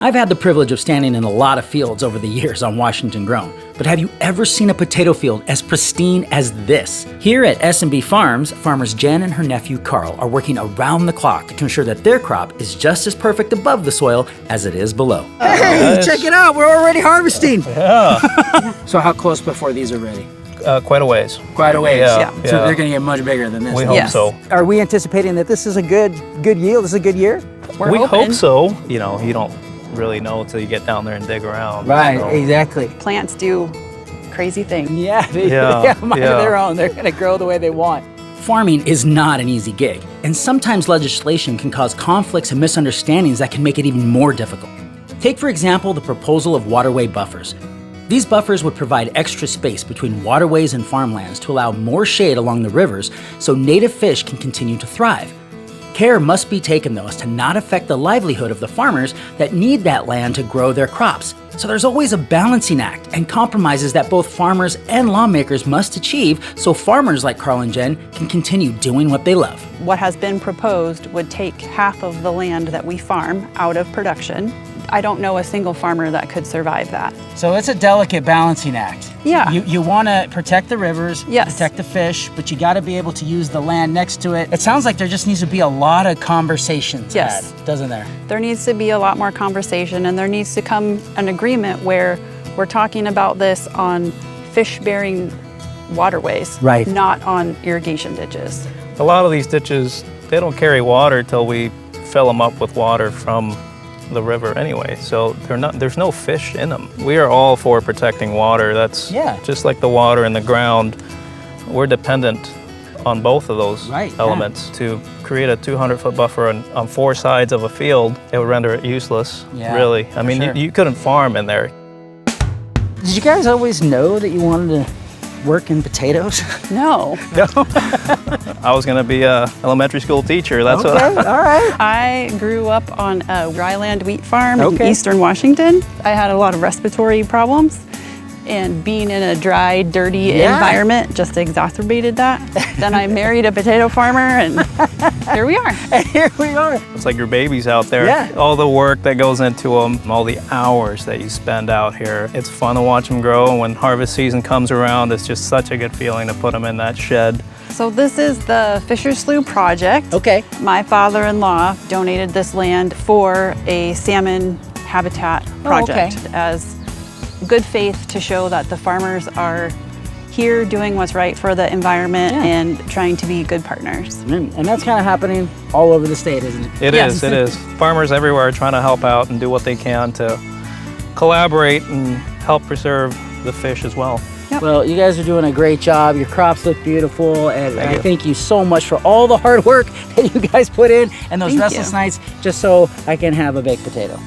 I've had the privilege of standing in a lot of fields over the years on Washington Grown, but have you ever seen a potato field as pristine as this? Here at S&B Farms, farmers Jen and her nephew Carl are working around the clock to ensure that their crop is just as perfect above the soil as it is below. Hey, check it out, we're already harvesting. Yeah. So how close before these are ready? Quite a ways. Quite a ways. Yeah. So they're gonna get much bigger than this. We hope so. Are we anticipating that this is a good yield? This is a good year? We hope so. You know, you don't really know until you get down there and dig around. Right, so. exactly. Plants do crazy things. Yeah, they Yeah, have a mind of yeah. their own. They're gonna grow the way they want. Farming is not an easy gig, and sometimes legislation can cause conflicts and misunderstandings that can make it even more difficult. Take, for example, the proposal of waterway buffers. These buffers would provide extra space between waterways and farmlands to allow more shade along the rivers so native fish can continue to thrive. Care must be taken, though, as to not affect the livelihood of the farmers that need that land to grow their crops. So there's always a balancing act and compromises that both farmers and lawmakers must achieve so farmers like Carl and Jen can continue doing what they love. What has been proposed would take half of the land that we farm out of production. I don't know a single farmer that could survive that. So it's a delicate balancing act. Yeah. You want to protect the rivers, Yes. protect the fish, but you got to be able to use the land next to it. It sounds like there just needs to be a lot of conversations Yes. had, doesn't there? There needs to be a lot more conversation, and there needs to come an agreement where we're talking about this on fish-bearing waterways, Right. not on irrigation ditches. A lot of these ditches, they don't carry water till we fill them up with water from the river anyway. So there's no fish in them. We are all for protecting water. That's just like the water in the ground. We're dependent on both of those elements. To create a 200-foot buffer on four sides of a field, it would render it useless, really. I mean, you couldn't farm in there. Did you guys always know that you wanted to work in potatoes? No. No? I was gonna be a elementary school teacher. That's okay, what all right. I grew up on a dryland wheat farm in Okay. eastern Washington. I had a lot of respiratory problems, and being in a dry, dirty environment just exacerbated that. Then I married a potato farmer, and here we are. And here we are. It's like your babies out there. Yeah. All the work that goes into them, all the hours that you spend out here. It's fun to watch them grow, and when harvest season comes around, it's just such a good feeling to put them in that shed. So this is the Fisher Slough project. Okay. My father-in-law donated this land for a salmon habitat project as good faith to show that the farmers are here doing what's right for the environment and trying to be good partners. And that's kind of happening all over the state, isn't it? It is. Farmers everywhere are trying to help out and do what they can to collaborate and help preserve the fish as well. Yep. Well, you guys are doing a great job. Your crops look beautiful, and Thank I you. thank you so much for all the hard work that you guys put in and those Thank restless you. nights just so I can have a baked potato.